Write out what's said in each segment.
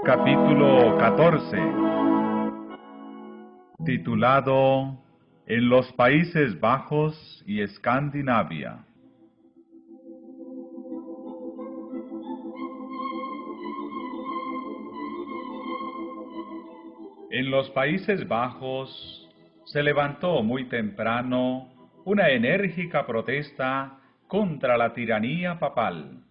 Capítulo 14, titulado En los Países Bajos y Escandinavia. En los Países Bajos se levantó muy temprano una enérgica protesta contra la tiranía papal.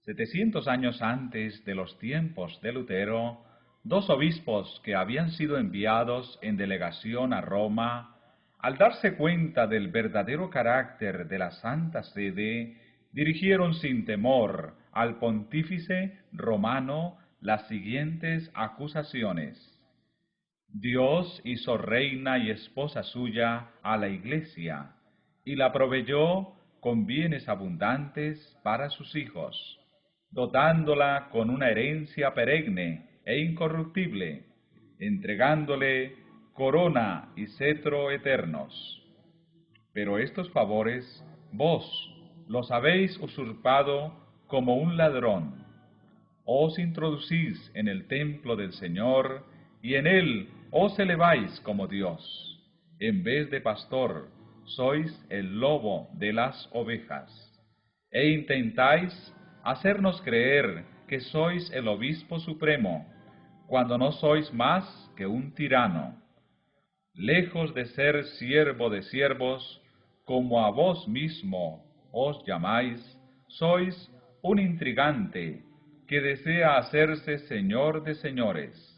700 años antes de los tiempos de Lutero, dos obispos que habían sido enviados en delegación a Roma, al darse cuenta del verdadero carácter de la Santa Sede, dirigieron sin temor al pontífice romano las siguientes acusaciones. Dios hizo reina y esposa suya a la Iglesia, y la proveyó con bienes abundantes para sus hijos, dotándola con una herencia perenne e incorruptible, entregándole corona y cetro eternos. Pero estos favores vos los habéis usurpado como un ladrón. Os introducís en el templo del Señor y en él os eleváis como Dios. En vez de pastor, sois el lobo de las ovejas. E intentáis hacernos creer que sois el obispo supremo, cuando no sois más que un tirano. Lejos de ser siervo de siervos, como a vos mismo os llamáis, sois un intrigante que desea hacerse señor de señores.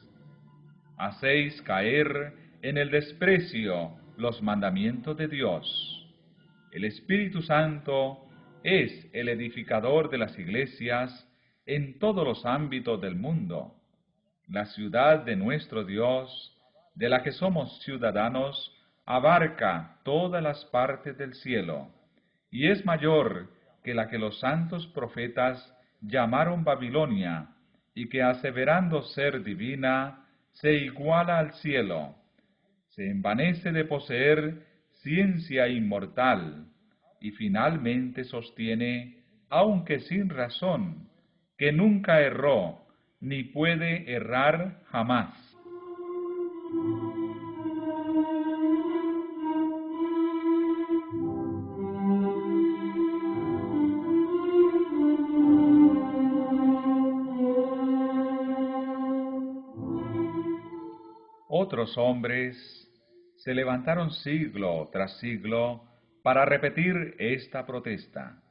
Hacéis caer en el desprecio los mandamientos de Dios. El Espíritu Santo es el edificador de las iglesias en todos los ámbitos del mundo. La ciudad de nuestro Dios, de la que somos ciudadanos, abarca todas las partes del cielo, y es mayor que la que los santos profetas llamaron Babilonia, y que aseverando ser divina, se iguala al cielo. Se envanece de poseer ciencia inmortal, y finalmente sostiene, aunque sin razón, que nunca erró, ni puede errar jamás. Otros hombres se levantaron siglo tras siglo para repetir esta protesta,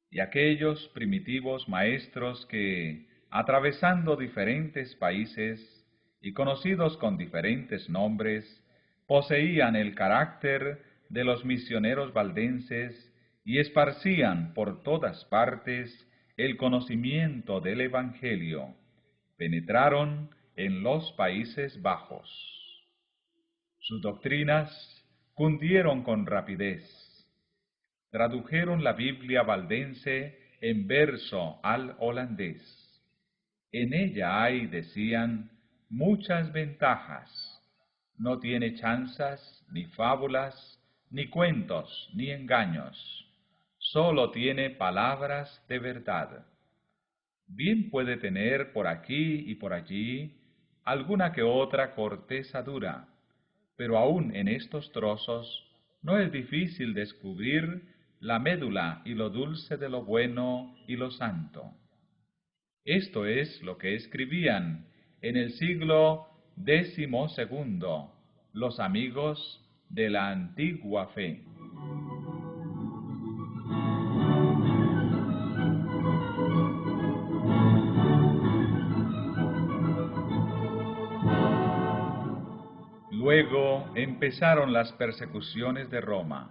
y aquellos primitivos maestros que, atravesando diferentes países y conocidos con diferentes nombres, poseían el carácter de los misioneros valdenses y esparcían por todas partes el conocimiento del Evangelio, penetraron en los Países Bajos. Sus doctrinas cundieron con rapidez. Tradujeron la Biblia valdense en verso al holandés. En ella hay, decían, muchas ventajas. No tiene chanzas, ni fábulas, ni cuentos, ni engaños. Solo tiene palabras de verdad. Bien puede tener por aquí y por allí alguna que otra corteza dura, pero aún en estos trozos no es difícil descubrir la médula y lo dulce de lo bueno y lo santo. Esto es lo que escribían en el siglo XII los amigos de la antigua fe. Luego empezaron las persecuciones de Roma,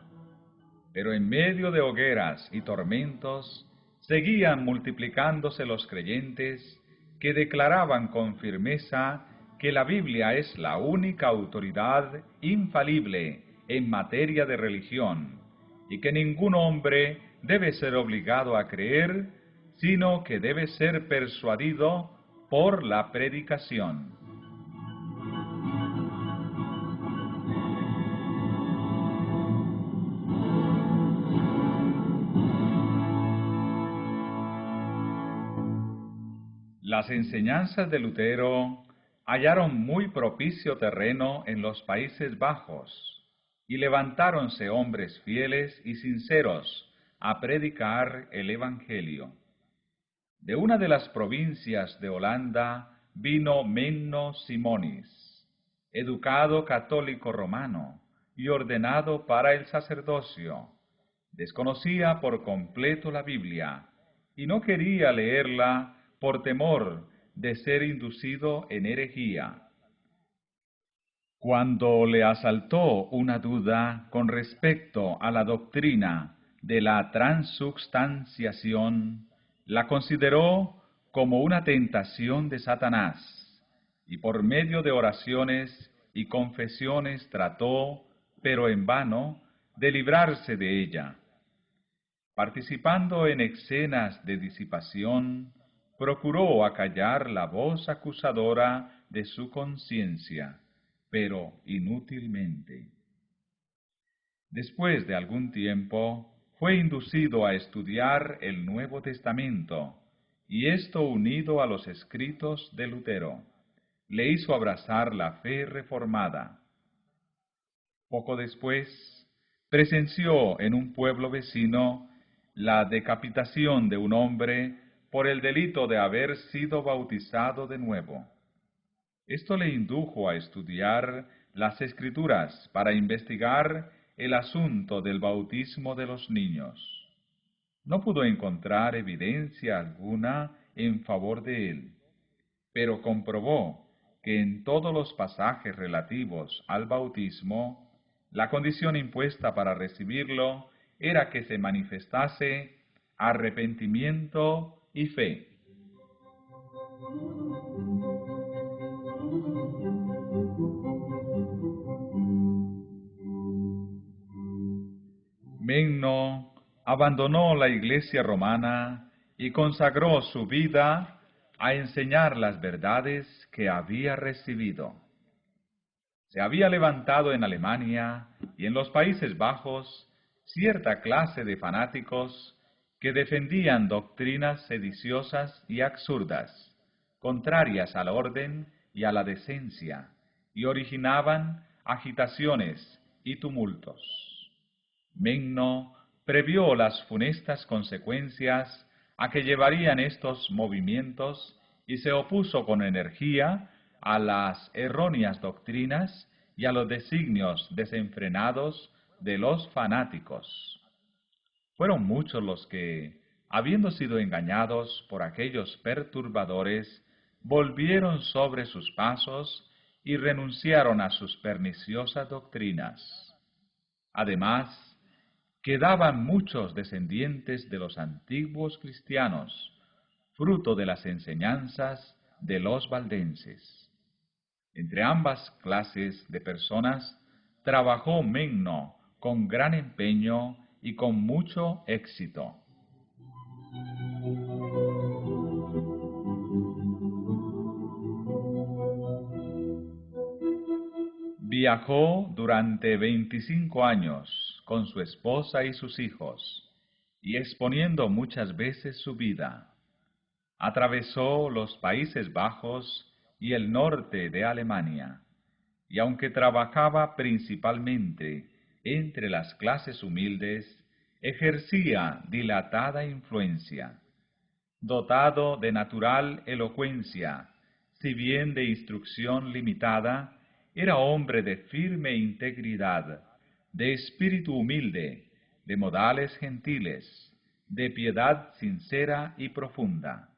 pero en medio de hogueras y tormentos seguían multiplicándose los creyentes que declaraban con firmeza que la Biblia es la única autoridad infalible en materia de religión y que ningún hombre debe ser obligado a creer sino que debe ser persuadido por la predicación. Las enseñanzas de Lutero hallaron muy propicio terreno en los Países Bajos, y levantáronse hombres fieles y sinceros a predicar el Evangelio. De una de las provincias de Holanda vino Menno Simonis, educado católico romano y ordenado para el sacerdocio. Desconocía por completo la Biblia y no quería leerla por temor de ser inducido en herejía. Cuando le asaltó una duda con respecto a la doctrina de la transubstanciación, la consideró como una tentación de Satanás, y por medio de oraciones y confesiones trató, pero en vano, de librarse de ella. Participando en escenas de disipación, procuró acallar la voz acusadora de su conciencia, pero inútilmente. Después de algún tiempo, fue inducido a estudiar el Nuevo Testamento, y esto unido a los escritos de Lutero, le hizo abrazar la fe reformada. Poco después, presenció en un pueblo vecino la decapitación de un hombre por el delito de haber sido bautizado de nuevo. Esto le indujo a estudiar las Escrituras para investigar el asunto del bautismo de los niños. No pudo encontrar evidencia alguna en favor de él, pero comprobó que en todos los pasajes relativos al bautismo, la condición impuesta para recibirlo era que se manifestase arrepentimiento y fe. Menno abandonó la Iglesia romana y consagró su vida a enseñar las verdades que había recibido. Se había levantado en Alemania y en los Países Bajos cierta clase de fanáticos que defendían doctrinas sediciosas y absurdas, contrarias al orden y a la decencia, y originaban agitaciones y tumultos. Menno previó las funestas consecuencias a que llevarían estos movimientos y se opuso con energía a las erróneas doctrinas y a los designios desenfrenados de los fanáticos. Fueron muchos los que, habiendo sido engañados por aquellos perturbadores, volvieron sobre sus pasos y renunciaron a sus perniciosas doctrinas. Además, quedaban muchos descendientes de los antiguos cristianos, fruto de las enseñanzas de los valdenses. Entre ambas clases de personas trabajó Menno con gran empeño y con mucho éxito. Viajó durante 25 años con su esposa y sus hijos, y exponiendo muchas veces su vida. Atravesó los Países Bajos y el norte de Alemania, y aunque trabajaba principalmente entre las clases humildes, ejercía dilatada influencia. Dotado de natural elocuencia, si bien de instrucción limitada, era hombre de firme integridad, de espíritu humilde, de modales gentiles, de piedad sincera y profunda.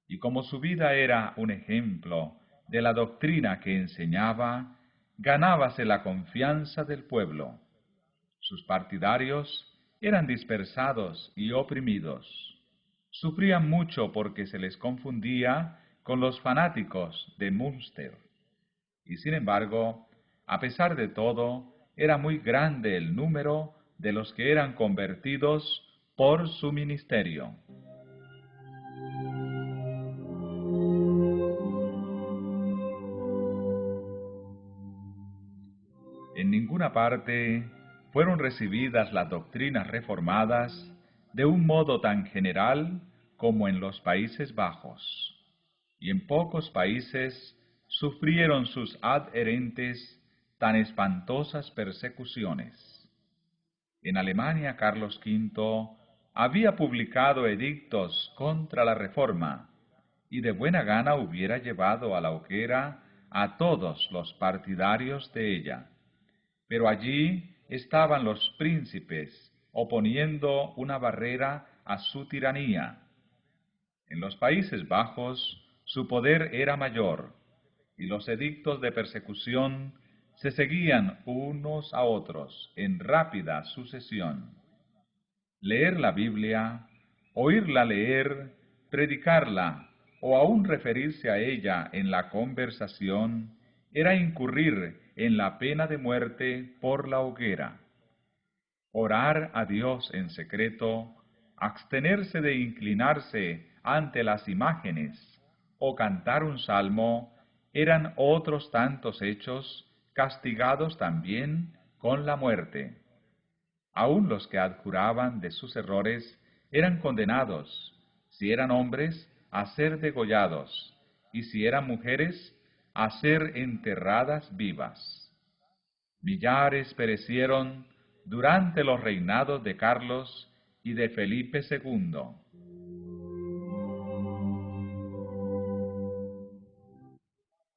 Y como su vida era un ejemplo de la doctrina que enseñaba, ganábase la confianza del pueblo. Sus partidarios eran dispersados y oprimidos. Sufrían mucho porque se les confundía con los fanáticos de Münster. Y sin embargo, a pesar de todo, era muy grande el número de los que eran convertidos por su ministerio. ninguna parte fueron recibidas las doctrinas reformadas de un modo tan general como en los Países Bajos, y en pocos países sufrieron sus adherentes tan espantosas persecuciones. En Alemania, Carlos V había publicado edictos contra la Reforma, y de buena gana hubiera llevado a la hoguera a todos los partidarios de ella. Pero allí estaban los príncipes oponiendo una barrera a su tiranía. En los Países Bajos su poder era mayor, y los edictos de persecución se seguían unos a otros en rápida sucesión. Leer la Biblia, oírla leer, predicarla o aún referirse a ella en la conversación era incurrir en la pena de muerte por la hoguera. Orar a Dios en secreto, abstenerse de inclinarse ante las imágenes o cantar un salmo eran otros tantos hechos castigados también con la muerte. Aun los que adjuraban de sus errores eran condenados, si eran hombres, a ser degollados, y si eran mujeres, a ser enterradas vivas. Millares perecieron durante los reinados de Carlos y de Felipe II.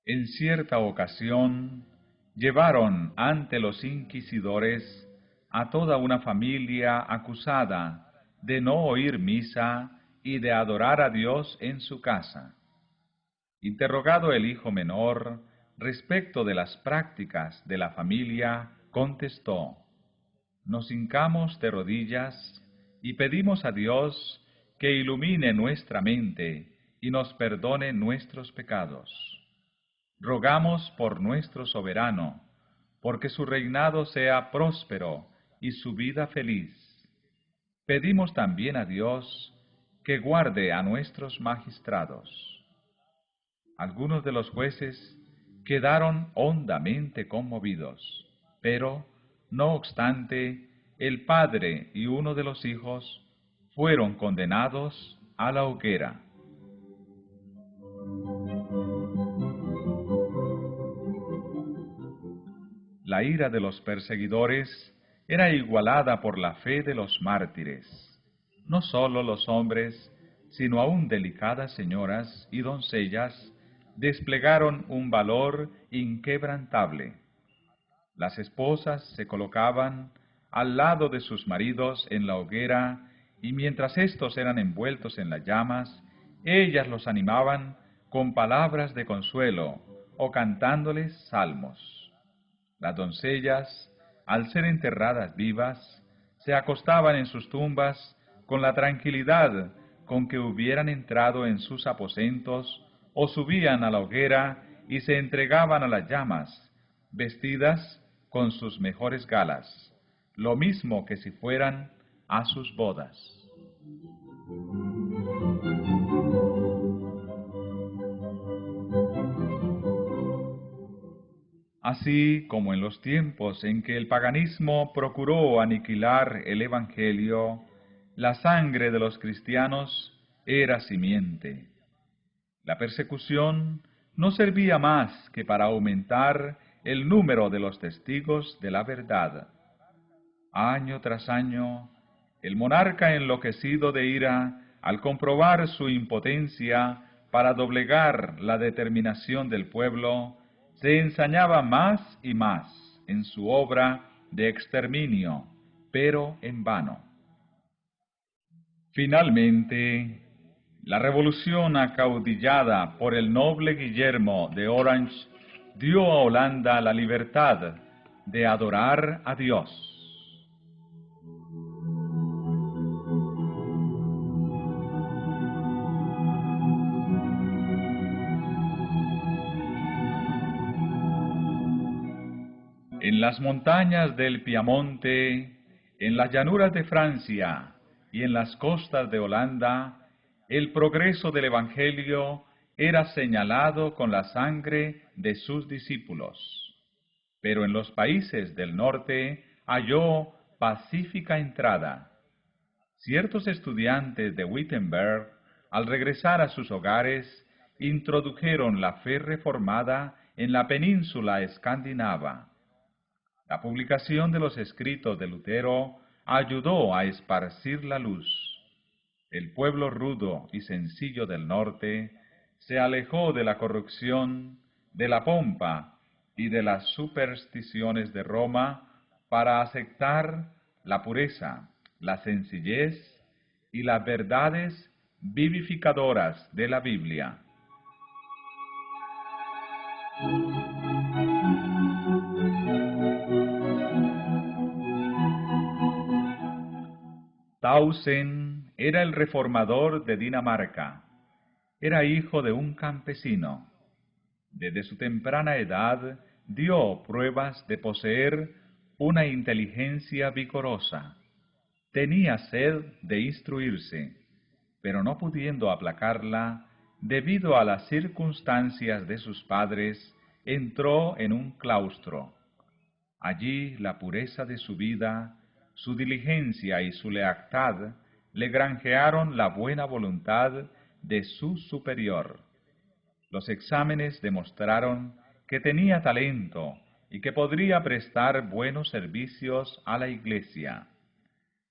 En cierta ocasión, llevaron ante los inquisidores a toda una familia acusada de no oír misa y de adorar a Dios en su casa. Interrogado el hijo menor respecto de las prácticas de la familia, contestó: nos hincamos de rodillas y pedimos a Dios que ilumine nuestra mente y nos perdone nuestros pecados. Rogamos por nuestro soberano, porque su reinado sea próspero y su vida feliz. Pedimos también a Dios que guarde a nuestros magistrados. Algunos de los jueces quedaron hondamente conmovidos, pero, no obstante, el padre y uno de los hijos fueron condenados a la hoguera. La ira de los perseguidores era igualada por la fe de los mártires. No sólo los hombres, sino aún delicadas señoras y doncellas desplegaron un valor inquebrantable. Las esposas se colocaban al lado de sus maridos en la hoguera, y mientras éstos eran envueltos en las llamas, ellas los animaban con palabras de consuelo o cantándoles salmos. Las doncellas, al ser enterradas vivas, se acostaban en sus tumbas con la tranquilidad con que hubieran entrado en sus aposentos, o subían a la hoguera y se entregaban a las llamas, vestidas con sus mejores galas, lo mismo que si fueran a sus bodas. Así como en los tiempos en que el paganismo procuró aniquilar el Evangelio, la sangre de los cristianos era simiente. La persecución no servía más que para aumentar el número de los testigos de la verdad. Año tras año, el monarca enloquecido de ira, al comprobar su impotencia para doblegar la determinación del pueblo, se ensañaba más y más en su obra de exterminio, pero en vano. Finalmente, la revolución acaudillada por el noble Guillermo de Orange dio a Holanda la libertad de adorar a Dios. En las montañas del Piamonte, en las llanuras de Francia y en las costas de Holanda, el progreso del Evangelio era señalado con la sangre de sus discípulos. pero en los países del norte halló pacífica entrada. Ciertos estudiantes de Wittenberg, al regresar a sus hogares, introdujeron la fe reformada en la península escandinava. La publicación de los escritos de Lutero ayudó a esparcir la luz. El pueblo rudo y sencillo del norte se alejó de la corrupción, de la pompa y de las supersticiones de Roma para aceptar la pureza, la sencillez y las verdades vivificadoras de la Biblia. Tausen era el reformador de Dinamarca. Era hijo de un campesino. Desde su temprana edad dio pruebas de poseer una inteligencia vigorosa. Tenía sed de instruirse, pero no pudiendo aplacarla, debido a las circunstancias de sus padres, entró en un claustro. Allí la pureza de su vida, su diligencia y su lealtad le granjearon la buena voluntad de su superior. Los exámenes demostraron que tenía talento y que podría prestar buenos servicios a la Iglesia.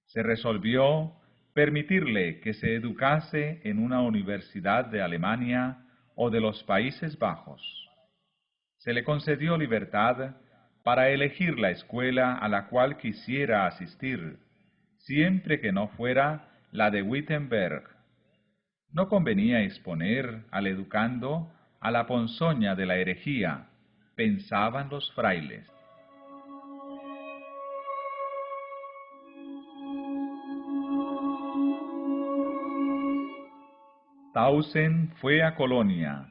Se resolvió permitirle que se educase en una universidad de Alemania o de los Países Bajos. Se le concedió libertad para elegir la escuela a la cual quisiera asistir, siempre que no fuera la de Wittenberg. No convenía exponer al educando a la ponzoña de la herejía, pensaban los frailes. Tausen fue a Colonia,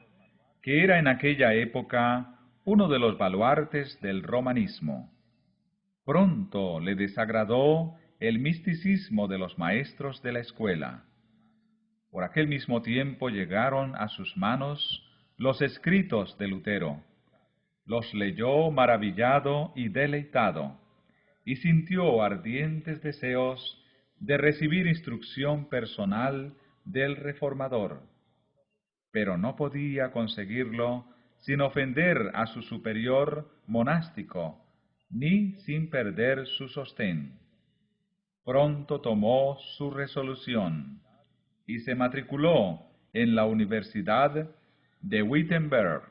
que era en aquella época uno de los baluartes del romanismo. Pronto le desagradó el misticismo de los maestros de la escuela. Por aquel mismo tiempo llegaron a sus manos los escritos de Lutero. Los leyó maravillado y deleitado, y sintió ardientes deseos de recibir instrucción personal del reformador. Pero no podía conseguirlo sin ofender a su superior monástico, ni sin perder su sostén. Pronto tomó su resolución y se matriculó en la Universidad de Wittenberg.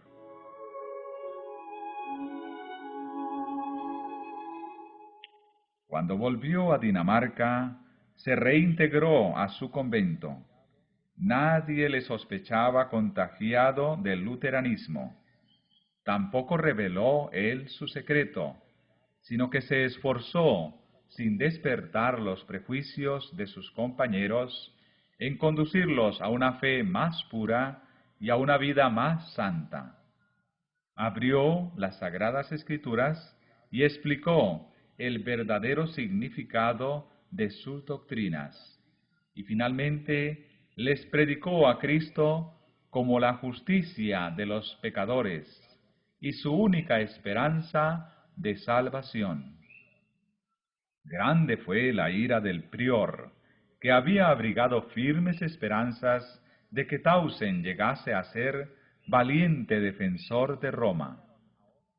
Cuando volvió a Dinamarca, se reintegró a su convento. Nadie le sospechaba contagiado del luteranismo. Tampoco reveló él su secreto, sino que se esforzó, sin despertar los prejuicios de sus compañeros, en conducirlos a una fe más pura y a una vida más santa. Abrió las Sagradas Escrituras y explicó el verdadero significado de sus doctrinas, y finalmente les predicó a Cristo como la justicia de los pecadores y su única esperanza de salvación. Grande fue la ira del prior, que había abrigado firmes esperanzas de que Tausen llegase a ser valiente defensor de Roma.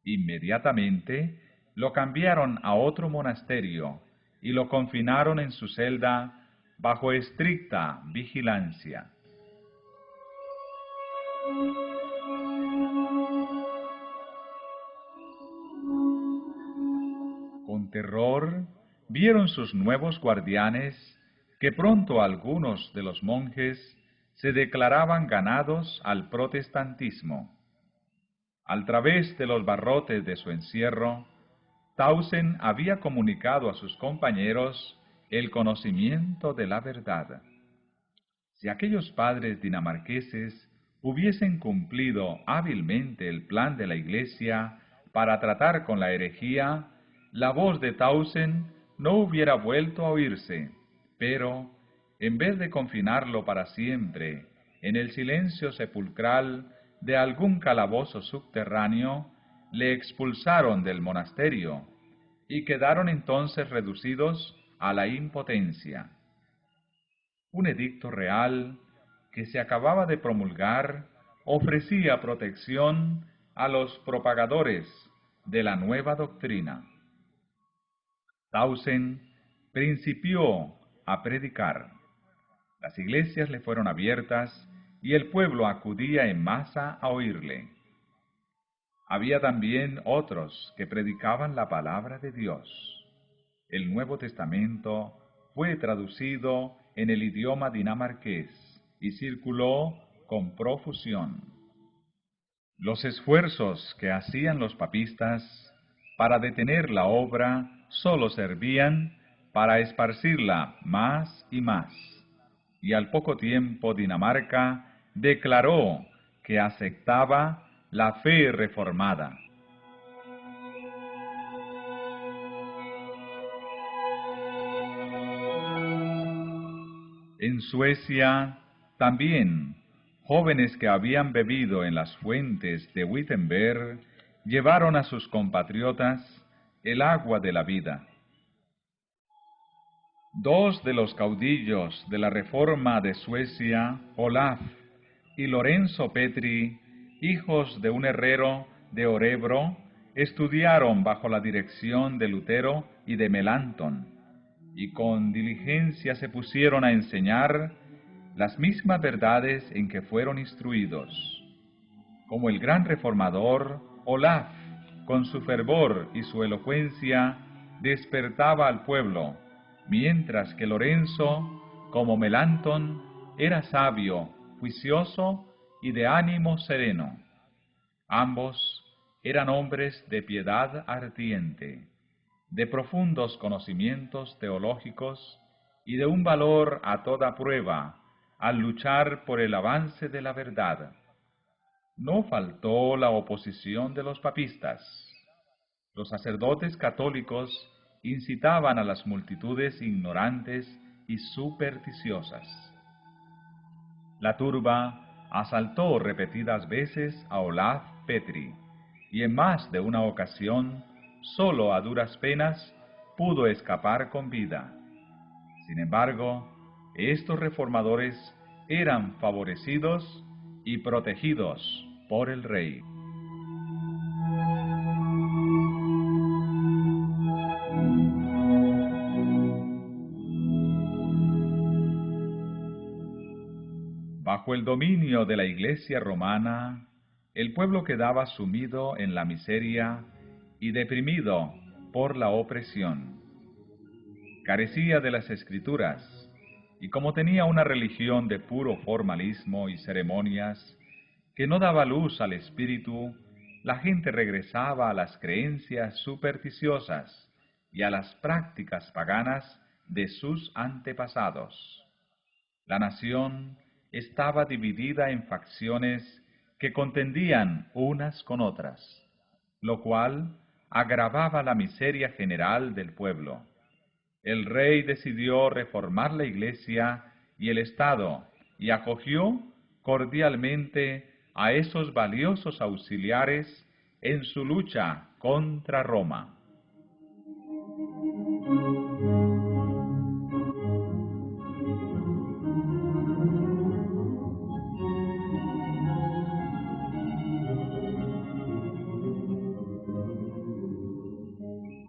Inmediatamente lo cambiaron a otro monasterio y lo confinaron en su celda bajo estricta vigilancia. Con terror vieron sus nuevos guardianes que pronto algunos de los monjes se declaraban ganados al protestantismo. Al través de los barrotes de su encierro, Tausen había comunicado a sus compañeros el conocimiento de la verdad. Si aquellos padres dinamarqueses hubiesen cumplido hábilmente el plan de la Iglesia para tratar con la herejía, la voz de Tausen no hubiera vuelto a oírse, pero, en vez de confinarlo para siempre en el silencio sepulcral de algún calabozo subterráneo, le expulsaron del monasterio y quedaron entonces reducidos a la impotencia. Un edicto real que se acababa de promulgar ofrecía protección a los propagadores de la nueva doctrina. Tausen principió a predicar. Las iglesias le fueron abiertas y el pueblo acudía en masa a oírle. Había también otros que predicaban la palabra de Dios. El Nuevo Testamento fue traducido en el idioma dinamarqués y circuló con profusión. Los esfuerzos que hacían los papistas para detener la obra sólo servían para esparcirla más y más, y al poco tiempo Dinamarca declaró que aceptaba la fe reformada. En Suecia, también, jóvenes que habían bebido en las fuentes de Wittenberg llevaron a sus compatriotas el agua de la vida. Dos de los caudillos de la Reforma de Suecia, Olaf y Lorenzo Petri, hijos de un herrero de Örebro, estudiaron bajo la dirección de Lutero y de Melanchthon, y con diligencia se pusieron a enseñar las mismas verdades en que fueron instruidos. Como el gran reformador, Olaf, con su fervor y su elocuencia, despertaba al pueblo, mientras que Lorenzo, como Melanchthon, era sabio, juicioso y de ánimo sereno. Ambos eran hombres de piedad ardiente, de profundos conocimientos teológicos y de un valor a toda prueba al luchar por el avance de la verdad. No faltó la oposición de los papistas. Los sacerdotes católicos incitaban a las multitudes ignorantes y supersticiosas. La turba asaltó repetidas veces a Olaf Petri, y en más de una ocasión, solo a duras penas, pudo escapar con vida. Sin embargo, estos reformadores eran favorecidos y protegidos por el rey. Bajo el dominio de la Iglesia romana, el pueblo quedaba sumido en la miseria y deprimido por la opresión. Carecía de las Escrituras, y como tenía una religión de puro formalismo y ceremonias que no daba luz al espíritu, la gente regresaba a las creencias supersticiosas y a las prácticas paganas de sus antepasados. La nación estaba dividida en facciones que contendían unas con otras, lo cual agravaba la miseria general del pueblo. El rey decidió reformar la Iglesia y el Estado y acogió cordialmente a esos valiosos auxiliares en su lucha contra Roma.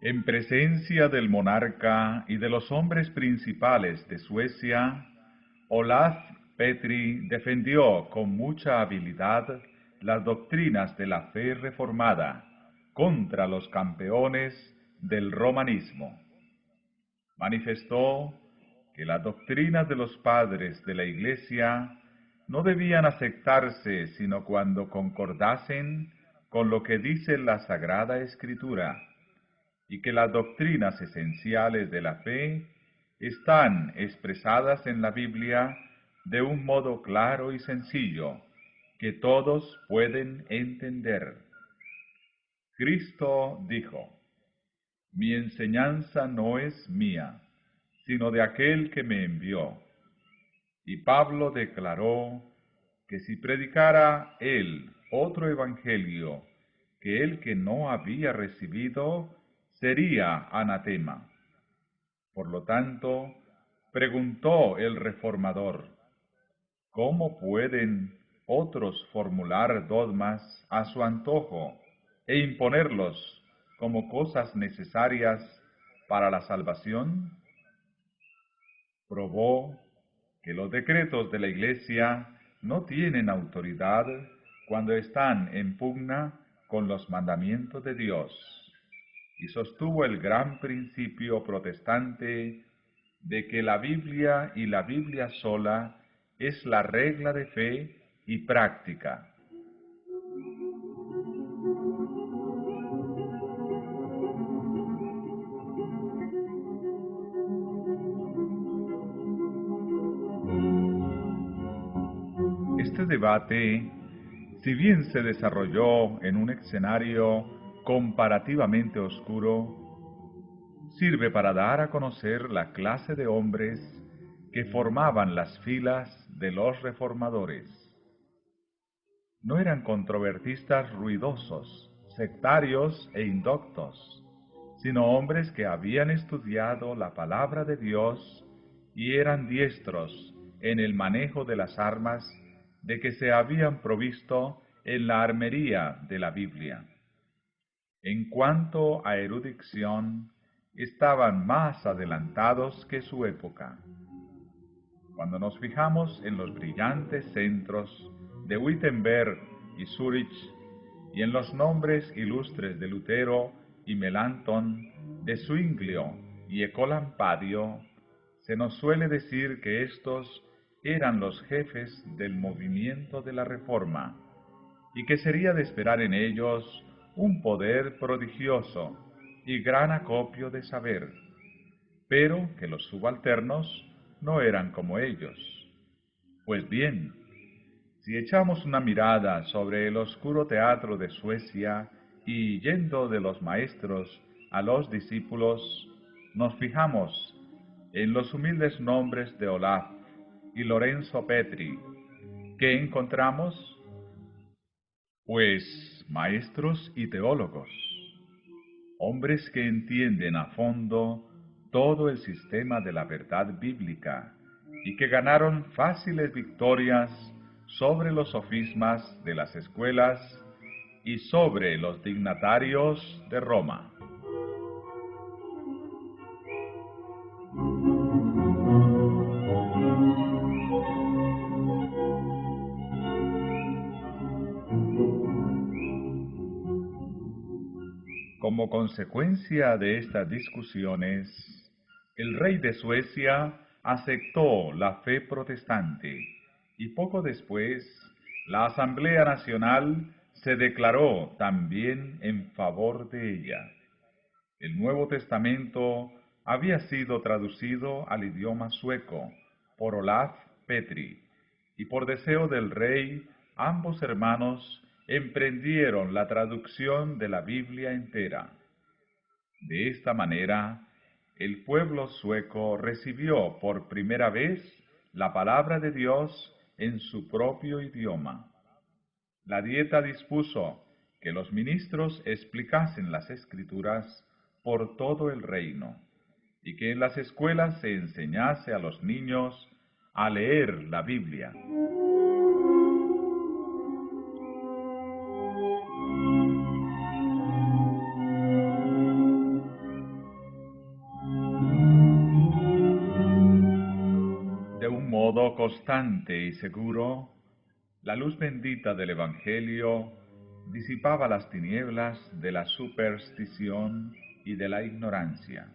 En presencia del monarca y de los hombres principales de Suecia, Olaf Petri defendió con mucha habilidad las doctrinas de la fe reformada contra los campeones del romanismo. Manifestó que las doctrinas de los padres de la Iglesia no debían aceptarse sino cuando concordasen con lo que dice la Sagrada Escritura, y que las doctrinas esenciales de la fe están expresadas en la Biblia de un modo claro y sencillo que todos pueden entender. Cristo dijo: «Mi enseñanza no es mía, sino de aquel que me envió». Y Pablo declaró que si predicara él otro evangelio que el que no había recibido sería anatema. Por lo tanto, preguntó el reformador, ¿cómo pueden otros formular dogmas a su antojo e imponerlos como cosas necesarias para la salvación? Probó que los decretos de la Iglesia no tienen autoridad cuando están en pugna con los mandamientos de Dios, y sostuvo el gran principio protestante de que la Biblia y la Biblia sola es la regla de fe y práctica. Este debate, si bien se desarrolló en un escenario comparativamente oscuro, sirve para dar a conocer la clase de hombres que formaban las filas de los reformadores. No eran controvertistas ruidosos, sectarios e indoctos, sino hombres que habían estudiado la palabra de Dios y eran diestros en el manejo de las armas de que se habían provisto en la armería de la Biblia. En cuanto a erudición, estaban más adelantados que su época. Cuando nos fijamos en los brillantes centros de Wittenberg y Zurich, y en los nombres ilustres de Lutero y Melanchthon, de Zwinglio y Ecolampadio, se nos suele decir que estos eran los jefes del movimiento de la Reforma, y que sería de esperar en ellos un poder prodigioso y gran acopio de saber, pero que los subalternos no eran como ellos. Pues bien, si echamos una mirada sobre el oscuro teatro de Suecia y yendo de los maestros a los discípulos, nos fijamos en los humildes nombres de Olaf y Lorenzo Petri, que encontramos, pues, maestros y teólogos, hombres que entienden a fondo todo el sistema de la verdad bíblica y que ganaron fáciles victorias sobre los sofismas de las escuelas y sobre los dignatarios de Roma. Como consecuencia de estas discusiones, el rey de Suecia aceptó la fe protestante y poco después la Asamblea Nacional se declaró también en favor de ella. El Nuevo Testamento había sido traducido al idioma sueco por Olaf Petri, y por deseo del rey, ambos hermanos emprendieron la traducción de la Biblia entera. De esta manera, el pueblo sueco recibió por primera vez la palabra de Dios en su propio idioma. La Dieta dispuso que los ministros explicasen las Escrituras por todo el reino, y que en las escuelas se enseñase a los niños a leer la Biblia. De un modo constante y seguro, la luz bendita del Evangelio disipaba las tinieblas de la superstición y de la ignorancia.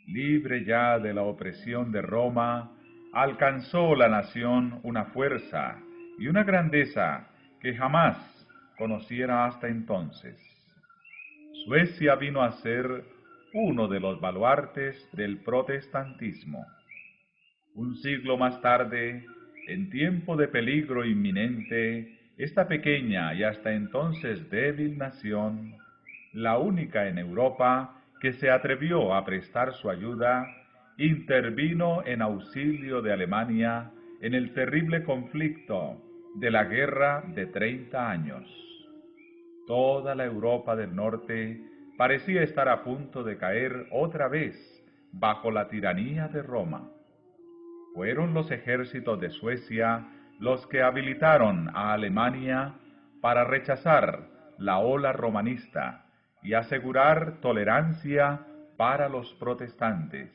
Libre ya de la opresión de Roma, alcanzó la nación una fuerza y una grandeza que jamás conociera hasta entonces. Suecia vino a ser uno de los baluartes del protestantismo. Un siglo más tarde, en tiempo de peligro inminente, esta pequeña y hasta entonces débil nación, la única en Europa que se atrevió a prestar su ayuda, intervino en auxilio de Alemania en el terrible conflicto de la Guerra de 30 años. Toda la Europa del Norte parecía estar a punto de caer otra vez bajo la tiranía de Roma. Fueron los ejércitos de Suecia los que habilitaron a Alemania para rechazar la ola romanista y asegurar tolerancia para los protestantes,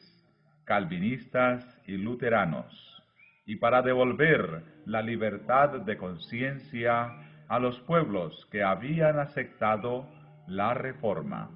calvinistas y luteranos, y para devolver la libertad de conciencia a los pueblos que habían aceptado la Reforma.